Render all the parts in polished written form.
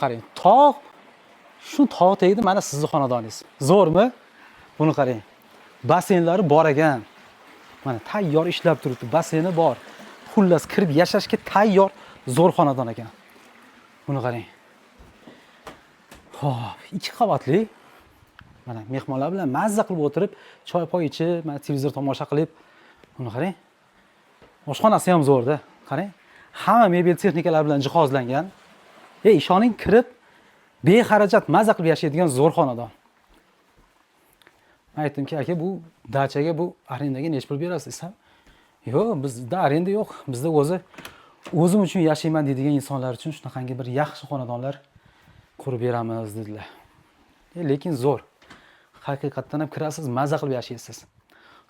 Qarang, tog' shu tog' tegdi mana sizning xonadoningiz. Zo'rmi? Buni qarang. Basseynlari bor ekan. Mana tayyor ishlab turibdi, basseyni bor. Xullas kirib yashashga tayyor zo'r xonadon ekan. Buni qarang. Xo'p, 2 qavatli. Mana mehmonlar bilan mazza qilib o'tirib, choy poy ichib, mana televizor tomosha qilib, buni qarang. Oshxonasi ham zo'rda. Qarang. Hamma mebel texnikalar bilan jihozlangan. Ishoning kirib bexarajat mazza qilib yashaydigan zo'r xonadon. Men aytdimki, aka, bu dachaga, bu arendaga nech pul berasiz desam, yo'q, bizda arenda yo'q. Bizda o'zim uchun yashayman deydigan insonlar uchun shunaqangi bir yaxshi xonadonlar qurib beramiz dedilar. Lekin zo'r. Haqiqatdan ham kirasiz, mazza qilib yashaysiz.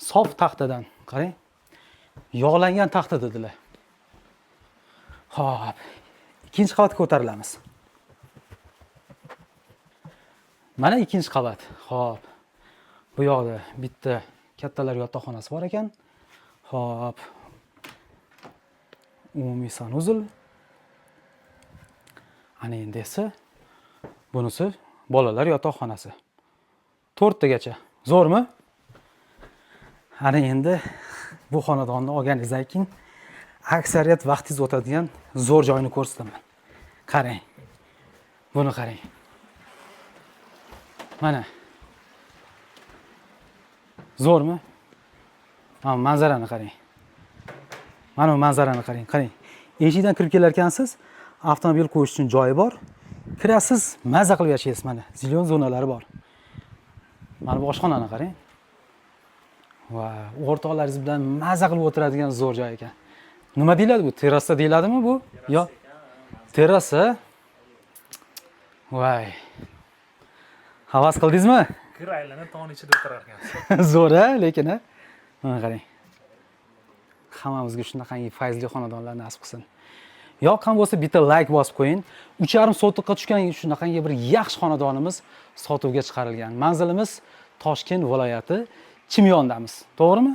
Sof taxtadan, qarang. Yog'langan taxta dedilar. Xo'p, ikkinchi qavatga ko'tarilamiz. Mana ikkinchi qavat. Xo'p. Bu yoqda bitta kattalar yotoqxonasi bor ekan. Xo'p. Umumiy sanuzul. Ana endi esa bunisi bolalar yotoqxonasi. 4 tagacha. Zo'rmi? Ana endi bu xonadonni olganingizdan keyin aksariyat vaqtingiz o'tadigan zo'r joyni ko'rsataman. Qarang. Buni qarang. Mana. Zo'rmi? Mana manzarani qarang. Mana bu manzarani qarang, qarang. Eshikdan kirib kelar ekansiz, avtomobil qo'yish uchun joyi bor. Kirasiz, mazza qilib yashaysiz mana. Zilyon zonalari bor. Mana bu oshxonani qarang. Va o'rtoqlaringiz bilan mazza qilib o'tiradigan zo'r joy ekan. Nima deyiladi bu? Terrasa deyiladimi bu? Yo. Terrasa. Voy. Havas qildingizmi? Kir aylanib tog'ning ichida o'tirar ekansiz. Zo'r-a, lekin a. Mana qarang. Hammamizga shunaqangi fayzli xonadonlar nasib qilsin. Yoqqan bo'lsa bitta like bosib qo'ying. 3,5 sotixga tushgan shunaqangi bir yaxshi xonadonimiz sotuvga chiqarilgan. Manzilimiz Toshkent viloyati Chimyondamiz. To'g'rimi?